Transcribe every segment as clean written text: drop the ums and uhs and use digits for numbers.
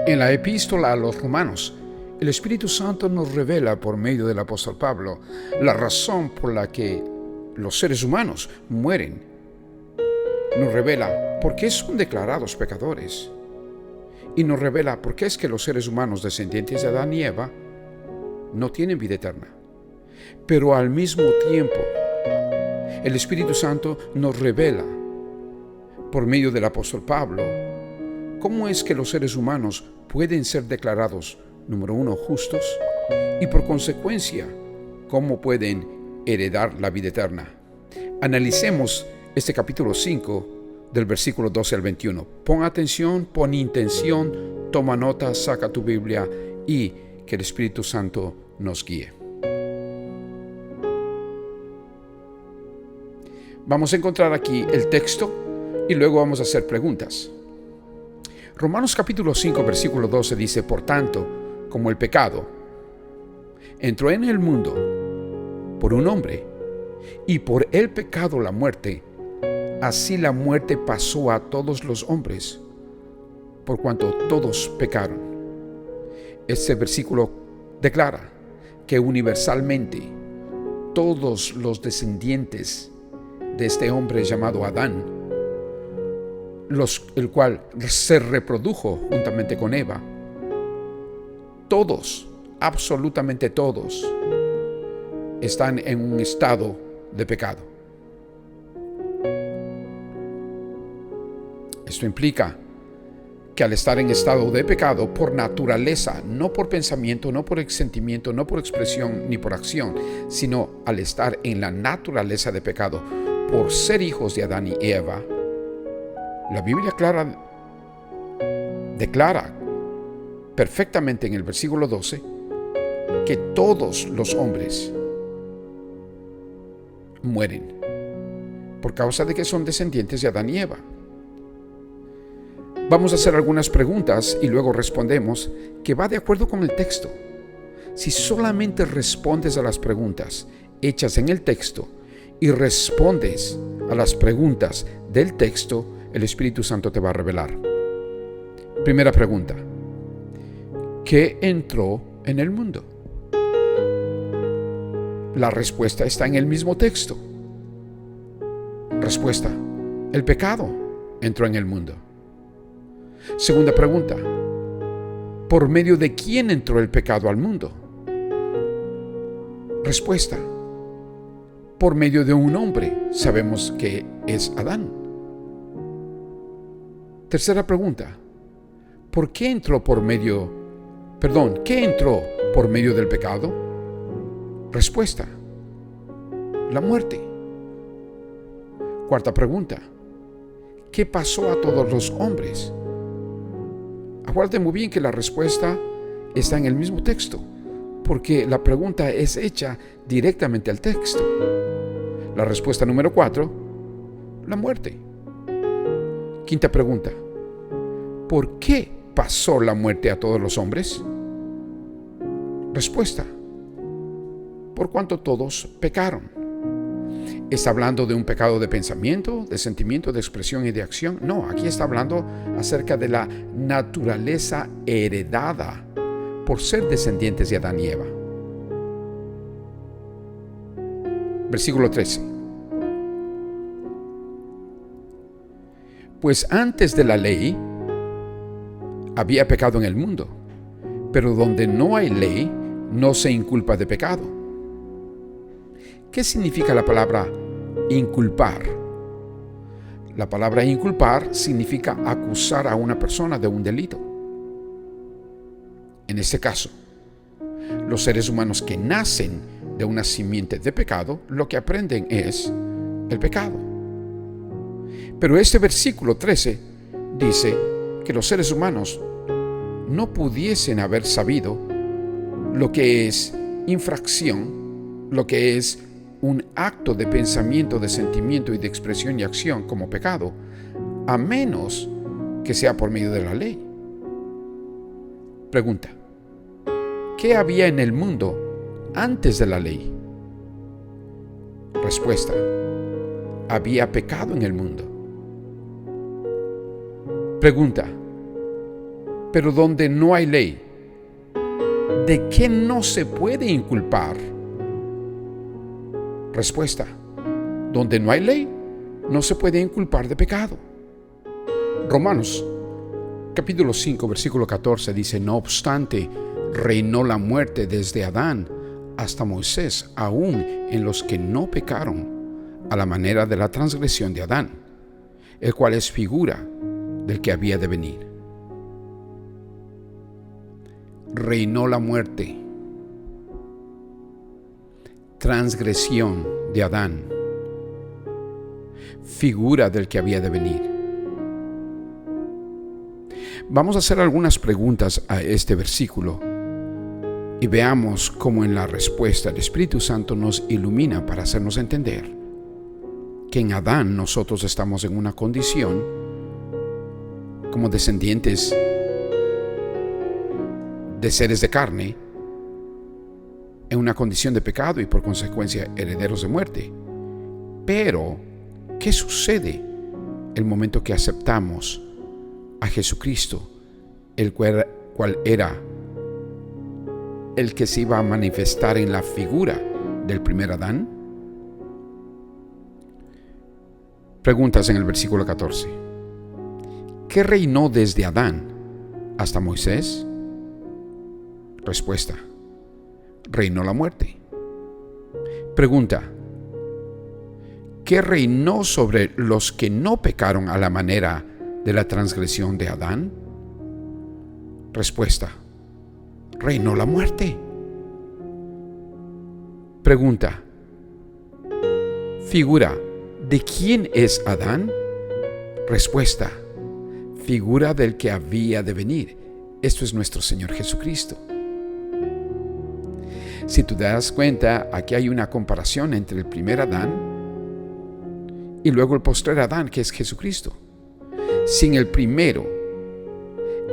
En la epístola a los Romanos, el Espíritu Santo nos revela por medio del apóstol Pablo la razón por la que los seres humanos mueren. Nos revela por qué son declarados pecadores. Y nos revela por qué es que los seres humanos descendientes de Adán y Eva no tienen vida eterna. Pero al mismo tiempo, el Espíritu Santo nos revela por medio del apóstol Pablo cómo es que los seres humanos pueden ser declarados, número uno, justos, y por consecuencia, cómo pueden heredar la vida eterna. Analicemos este capítulo 5 del versículo 12 al 21. Pon atención, pon intención, toma nota, saca tu Biblia y que el Espíritu Santo nos guíe. Vamos a encontrar aquí el texto y luego vamos a hacer preguntas. Romanos capítulo 5 versículo 12 dice: por tanto, como el pecado entró en el mundo por un hombre, y por el pecado la muerte, así la muerte pasó a todos los hombres, por cuanto todos pecaron. Este versículo declara que universalmente todos los descendientes de este hombre llamado Adán, el cual se reprodujo juntamente con Eva, todos, absolutamente todos, están en un estado de pecado. Esto implica que al estar en estado de pecado por naturaleza, no por pensamiento, no por sentimiento, no por expresión ni por acción, sino al estar en la naturaleza de pecado, por ser hijos de Adán y Eva, la Biblia declara perfectamente en el versículo 12 que todos los hombres mueren por causa de que son descendientes de Adán y Eva. Vamos a hacer algunas preguntas y luego respondemos, que va de acuerdo con el texto. Si solamente respondes a las preguntas hechas en el texto y respondes a las preguntas del texto, el Espíritu Santo te va a revelar. Primera pregunta: ¿qué entró en el mundo? La respuesta está en el mismo texto. Respuesta: el pecado entró en el mundo. Segunda pregunta: ¿por medio de quién entró el pecado al mundo? Respuesta: por medio de un hombre. Sabemos que es Adán. Tercera pregunta: ¿qué entró por medio del pecado? Respuesta: la muerte. Cuarta pregunta: ¿qué pasó a todos los hombres? Acuérdate muy bien que la respuesta está en el mismo texto, porque la pregunta es hecha directamente al texto. La respuesta número 4, la muerte. Quinta pregunta: ¿por qué pasó la muerte a todos los hombres? Respuesta: por cuanto todos pecaron. ¿Está hablando de un pecado de pensamiento, de sentimiento, de expresión y de acción? No, aquí está hablando acerca de la naturaleza heredada por ser descendientes de Adán y Eva. Versículo 13. Pues antes de la ley había pecado en el mundo, pero donde no hay ley, no se inculpa de pecado. ¿Qué significa la palabra inculpar? La palabra inculpar significa acusar a una persona de un delito. En este caso, los seres humanos que nacen de una simiente de pecado, lo que aprenden es el pecado. Pero este versículo 13 dice que los seres humanos no pudiesen haber sabido lo que es infracción, lo que es un acto de pensamiento, de sentimiento y de expresión y acción como pecado, a menos que sea por medio de la ley. Pregunta: ¿qué había en el mundo antes de la ley? Respuesta: había pecado en el mundo. Pregunta: Pero donde no hay ley, ¿de qué no se puede inculpar? Respuesta: donde no hay ley, no se puede inculpar de pecado. Romanos capítulo 5, versículo 14 dice: no obstante, reinó la muerte desde Adán hasta Moisés, aún en los que no pecaron, a la manera de la transgresión de Adán, el cual es figura del que había de venir. Reinó la muerte, transgresión de Adán, figura del que había de venir. Vamos a hacer algunas preguntas a este versículo y veamos cómo en la respuesta el Espíritu Santo nos ilumina para hacernos entender que en Adán nosotros estamos en una condición como descendientes de seres de carne, en una condición de pecado y por consecuencia herederos de muerte. Pero, ¿qué sucede el momento que aceptamos a Jesucristo, el cual era el que se iba a manifestar en la figura del primer Adán? Preguntas en el versículo 14. ¿Qué reinó desde Adán hasta Moisés? Respuesta: reinó la muerte. Pregunta: ¿qué reinó sobre los que no pecaron a la manera de la transgresión de Adán? Respuesta: reinó la muerte. Pregunta: figura ¿de quién es Adán? Respuesta: figura del que había de venir. Esto es nuestro Señor Jesucristo. Si tú te das cuenta, aquí hay una comparación entre el primer Adán y luego el postrer Adán, que es Jesucristo. Sin el primero,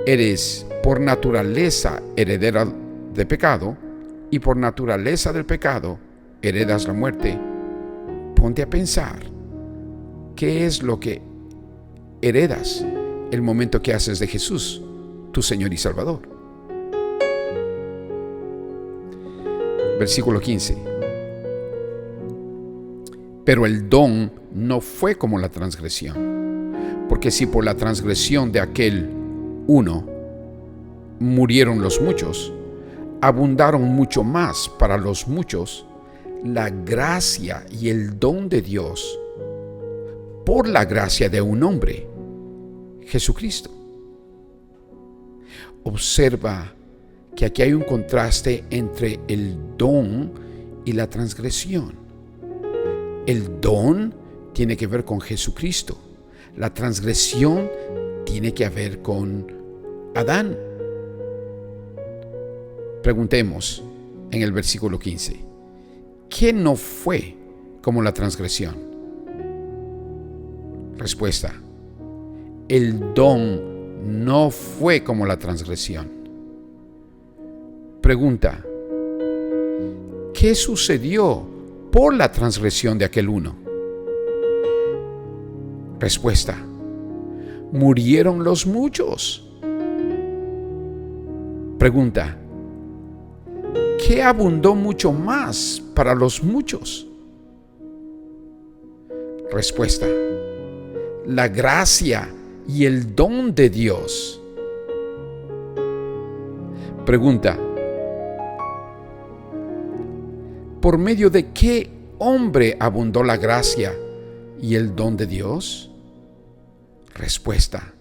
eres por naturaleza heredera de pecado, y por naturaleza del pecado heredas la muerte. Ponte a pensar, ¿qué es lo que heredas el momento que haces de Jesús tu Señor y Salvador? Versículo 15. Pero el don no fue como la transgresión, porque si por la transgresión de aquel uno murieron los muchos, abundaron mucho más para los muchos la gracia y el don de Dios por la gracia de un hombre, Jesucristo. Observa que aquí hay un contraste entre el don y la transgresión. El don tiene que ver con Jesucristo. La transgresión tiene que ver con Adán. Preguntemos en el versículo 15, ¿qué no fue como la transgresión? Respuesta: el don no fue como la transgresión. Pregunta: ¿qué sucedió por la transgresión de aquel uno? Respuesta: murieron los muchos. Pregunta: ¿qué abundó mucho más para los muchos? Respuesta: la gracia y el don de Dios. Pregunta: ¿por medio de qué hombre abundó la gracia y el don de Dios? Respuesta: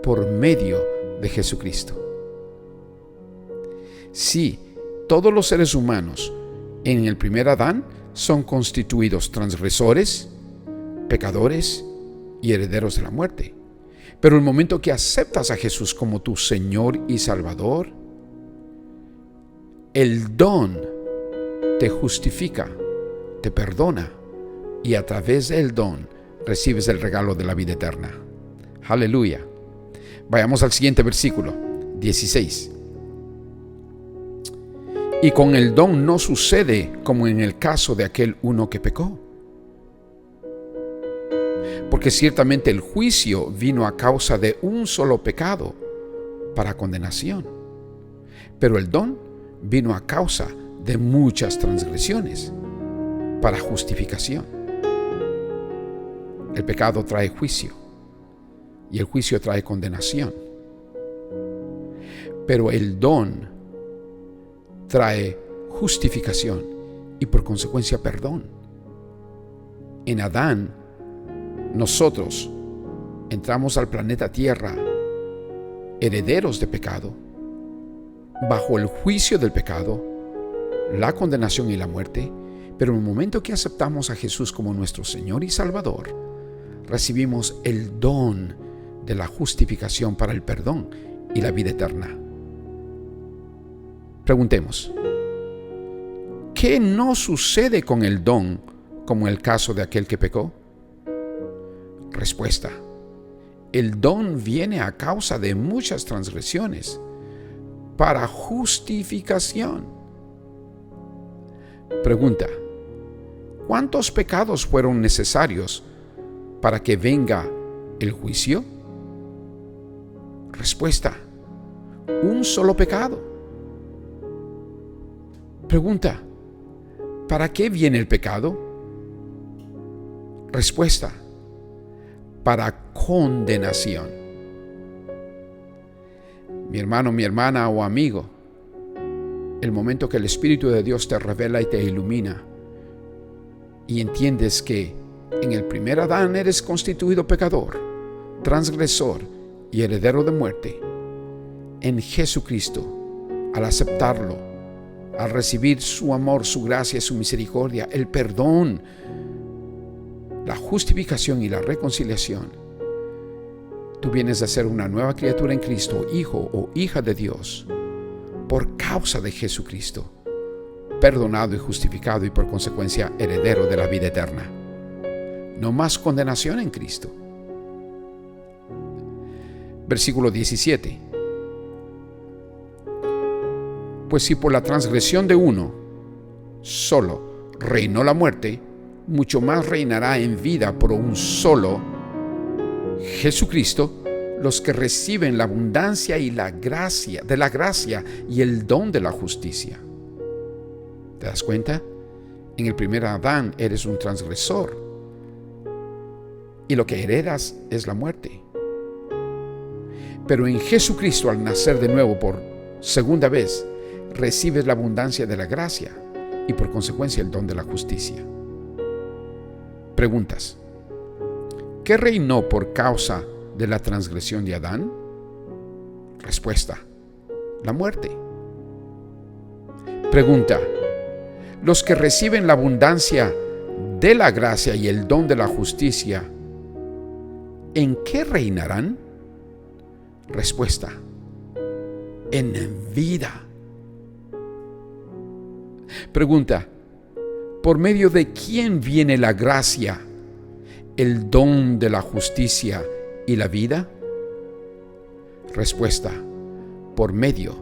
por medio de Jesucristo. Sí, todos los seres humanos en el primer Adán son constituidos transgresores, pecadores y herederos de la muerte. Pero el momento que aceptas a Jesús como tu Señor y Salvador, el don te justifica, te perdona, y a través del don recibes el regalo de la vida eterna. Aleluya. Vayamos al siguiente versículo, 16. Y con el don no sucede como en el caso de aquel uno que pecó. Porque ciertamente el juicio vino a causa de un solo pecado, para condenación, pero el don vino a causa de muchas transgresiones para justificación. El pecado trae juicio y el juicio trae condenación, pero el don trae justificación y por consecuencia perdón. En Adán, nosotros entramos al planeta Tierra herederos de pecado, bajo el juicio del pecado, la condenación y la muerte, pero en el momento que aceptamos a Jesús como nuestro Señor y Salvador, recibimos el don de la justificación para el perdón y la vida eterna. Preguntemos, ¿qué no sucede con el don como en el caso de aquel que pecó? Respuesta, el don viene a causa de muchas transgresiones para justificación. Pregunta, ¿cuántos pecados fueron necesarios para que venga el juicio? Respuesta, un solo pecado. Pregunta, ¿para qué viene el pecado? Respuesta, para condenación. Mi hermano, mi hermana o amigo, el momento que el Espíritu de Dios te revela y te ilumina y entiendes que en el primer Adán eres constituido pecador, transgresor y heredero de muerte, en Jesucristo, al aceptarlo, al recibir su amor, su gracia, su misericordia, el perdón, la justificación y la reconciliación, tú vienes a ser una nueva criatura en Cristo, hijo o hija de Dios, por causa de Jesucristo, perdonado y justificado y por consecuencia heredero de la vida eterna. No más condenación en Cristo. Versículo 17. Pues si por la transgresión de uno solo reinó la muerte, mucho más reinará en vida por un solo, Jesucristo, los que reciben la abundancia y la gracia, de la gracia y el don de la justicia. ¿Te das cuenta? En el primer Adán eres un transgresor y lo que heredas es la muerte. Pero en Jesucristo, al nacer de nuevo por segunda vez, recibes la abundancia de la gracia y por consecuencia el don de la justicia. Preguntas. ¿Qué reinó por causa de la transgresión de Adán? Respuesta. La muerte. Pregunta. Los que reciben la abundancia de la gracia y el don de la justicia, ¿en qué reinarán? Respuesta. En vida. Pregunta, ¿por medio de quién viene la gracia, el don de la justicia y la vida? Respuesta, por medio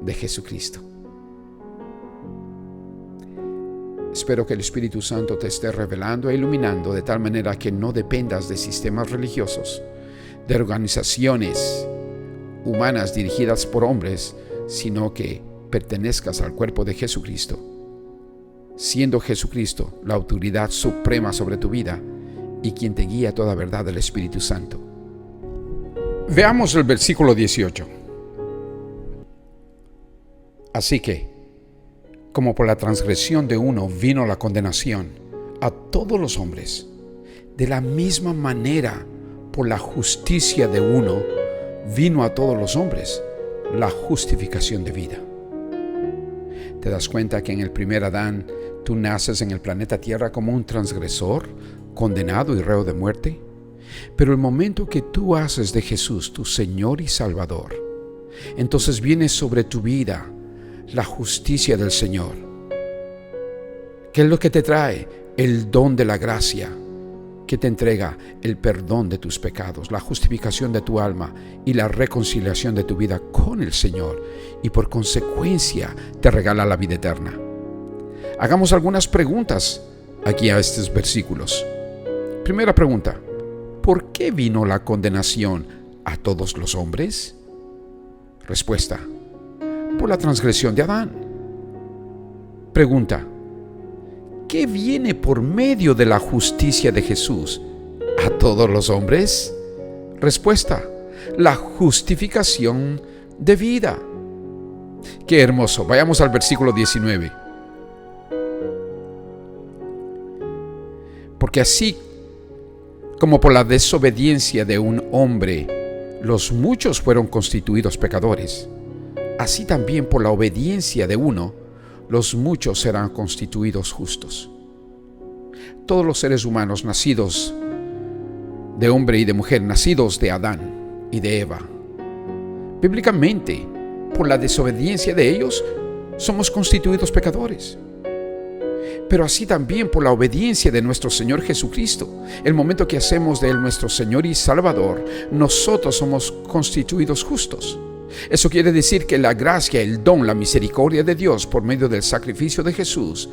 de Jesucristo. Espero que el Espíritu Santo te esté revelando e iluminando de tal manera que no dependas de sistemas religiosos, de organizaciones humanas dirigidas por hombres, sino que pertenezcas al cuerpo de Jesucristo, siendo Jesucristo la autoridad suprema sobre tu vida y quien te guía a toda verdad del Espíritu Santo. Veamos el versículo 18. Así que, como por la transgresión de uno vino la condenación a todos los hombres, de la misma manera por la justicia de uno vino a todos los hombres la justificación de vida. ¿Te das cuenta que en el primer Adán tú naces en el planeta Tierra como un transgresor, condenado y reo de muerte? Pero el momento que tú haces de Jesús tu Señor y Salvador, entonces viene sobre tu vida la justicia del Señor. ¿Qué es lo que te trae? El don de la gracia, que te entrega el perdón de tus pecados, la justificación de tu alma y la reconciliación de tu vida con el Señor, y por consecuencia te regala la vida eterna. Hagamos algunas preguntas aquí a estos versículos. Primera pregunta: ¿por qué vino la condenación a todos los hombres? Respuesta: por la transgresión de Adán. Pregunta: ¿qué viene por medio de la justicia de Jesús a todos los hombres? Respuesta: la justificación de vida. ¡Qué hermoso! Vayamos al versículo 19. Porque así como por la desobediencia de un hombre los muchos fueron constituidos pecadores, así también por la obediencia de uno los muchos serán constituidos justos. Todos los seres humanos nacidos de hombre y de mujer, nacidos de Adán y de Eva, bíblicamente, por la desobediencia de ellos, somos constituidos pecadores. Pero así también por la obediencia de nuestro Señor Jesucristo, el momento que hacemos de Él nuestro Señor y Salvador, nosotros somos constituidos justos. Eso quiere decir que la gracia, el don, la misericordia de Dios por medio del sacrificio de Jesús,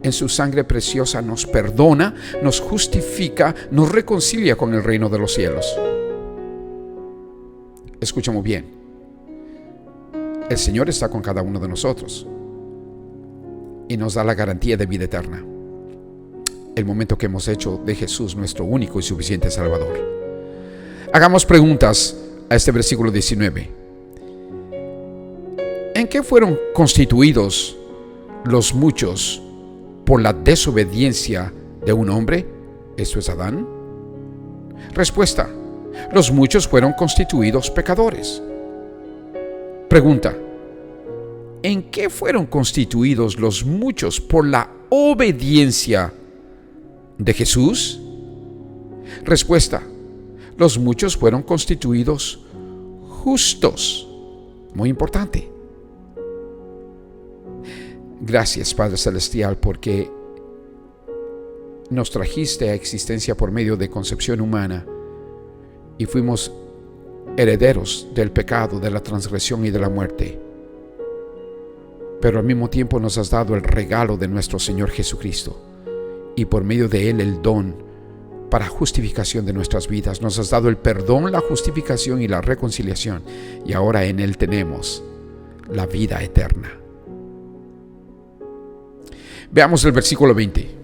en su sangre preciosa nos perdona, nos justifica, nos reconcilia con el reino de los cielos. Escuchamos bien. El Señor está con cada uno de nosotros y nos da la garantía de vida eterna el momento que hemos hecho de Jesús nuestro único y suficiente Salvador. Hagamos preguntas a este versículo 19. ¿En qué fueron constituidos los muchos por la desobediencia de un hombre? ¿Esto es Adán? Respuesta: los muchos fueron constituidos pecadores. Pregunta: ¿en qué fueron constituidos los muchos por la obediencia de Jesús? Respuesta: los muchos fueron constituidos justos. Muy importante. Gracias, Padre Celestial, porque nos trajiste a existencia por medio de concepción humana y fuimos herederos del pecado, de la transgresión y de la muerte. Pero al mismo tiempo nos has dado el regalo de nuestro Señor Jesucristo y por medio de Él el don para justificación de nuestras vidas. Nos has dado el perdón, la justificación y la reconciliación, y ahora en Él tenemos la vida eterna. Veamos el versículo 20.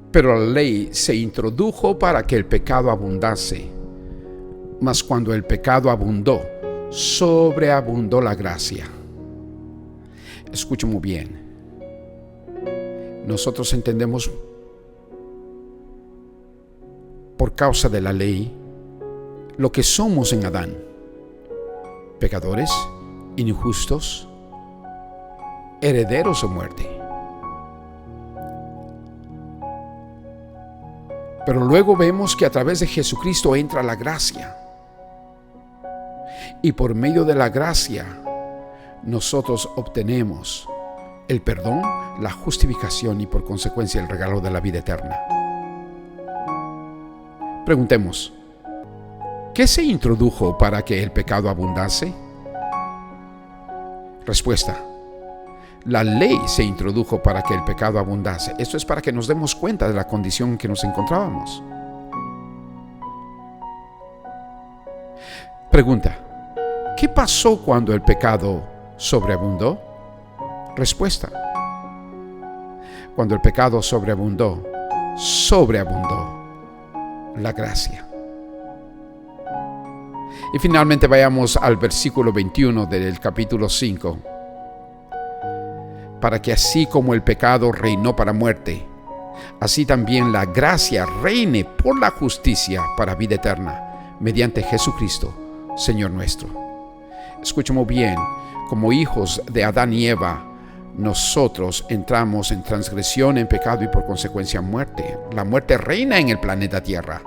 Pero la ley se introdujo para que el pecado abundase, mas cuando el pecado abundó, sobreabundó la gracia. Escucha muy bien. Nosotros entendemos por causa de la ley lo que somos en Adán: pecadores, injustos, herederos de muerte. Pero luego vemos que a través de Jesucristo entra la gracia. Y por medio de la gracia nosotros obtenemos el perdón, la justificación y por consecuencia el regalo de la vida eterna. Preguntemos: ¿qué se introdujo para que el pecado abundase? Respuesta: la ley se introdujo para que el pecado abundase. Esto es para que nos demos cuenta de la condición en que nos encontrábamos. Pregunta: ¿qué pasó cuando el pecado sobreabundó? Respuesta: cuando el pecado sobreabundó, sobreabundó la gracia. Y finalmente vayamos al versículo 21 del capítulo 5. Para que así como el pecado reinó para muerte, así también la gracia reine por la justicia para vida eterna, mediante Jesucristo, Señor nuestro. Escuchemos bien, como hijos de Adán y Eva, nosotros entramos en transgresión, en pecado y por consecuencia muerte. La muerte reina en el planeta Tierra.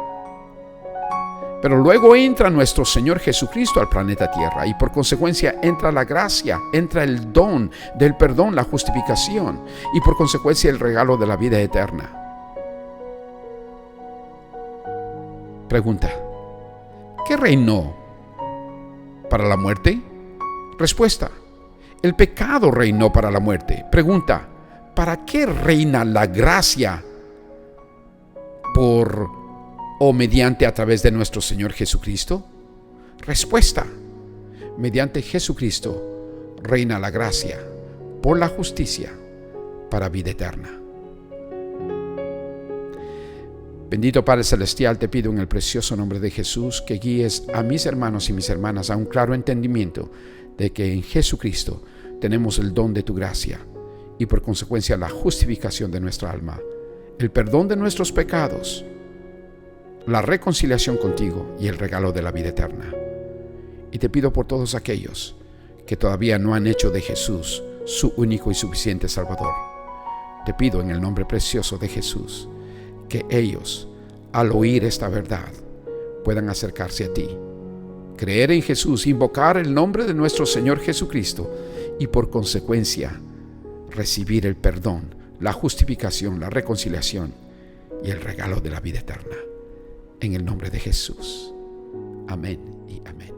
Pero luego entra nuestro Señor Jesucristo al planeta Tierra y por consecuencia entra la gracia, entra el don del perdón, la justificación y por consecuencia el regalo de la vida eterna. Pregunta: ¿qué reinó para la muerte? Respuesta: el pecado reinó para la muerte. Pregunta: ¿para qué reina la gracia por o mediante a través de nuestro Señor Jesucristo? Respuesta: mediante Jesucristo, reina la gracia por la justicia para vida eterna. Bendito Padre Celestial, te pido en el precioso nombre de Jesús que guíes a mis hermanos y mis hermanas a un claro entendimiento de que en Jesucristo tenemos el don de tu gracia y por consecuencia la justificación de nuestra alma, el perdón de nuestros pecados, la reconciliación contigo y el regalo de la vida eterna. Y te pido por todos aquellos que todavía no han hecho de Jesús su único y suficiente Salvador. Te pido en el nombre precioso de Jesús que ellos, al oír esta verdad, puedan acercarse a ti, creer en Jesús, invocar el nombre de nuestro Señor Jesucristo y por consecuencia recibir el perdón, la justificación, la reconciliación y el regalo de la vida eterna. En el nombre de Jesús. Amén y amén.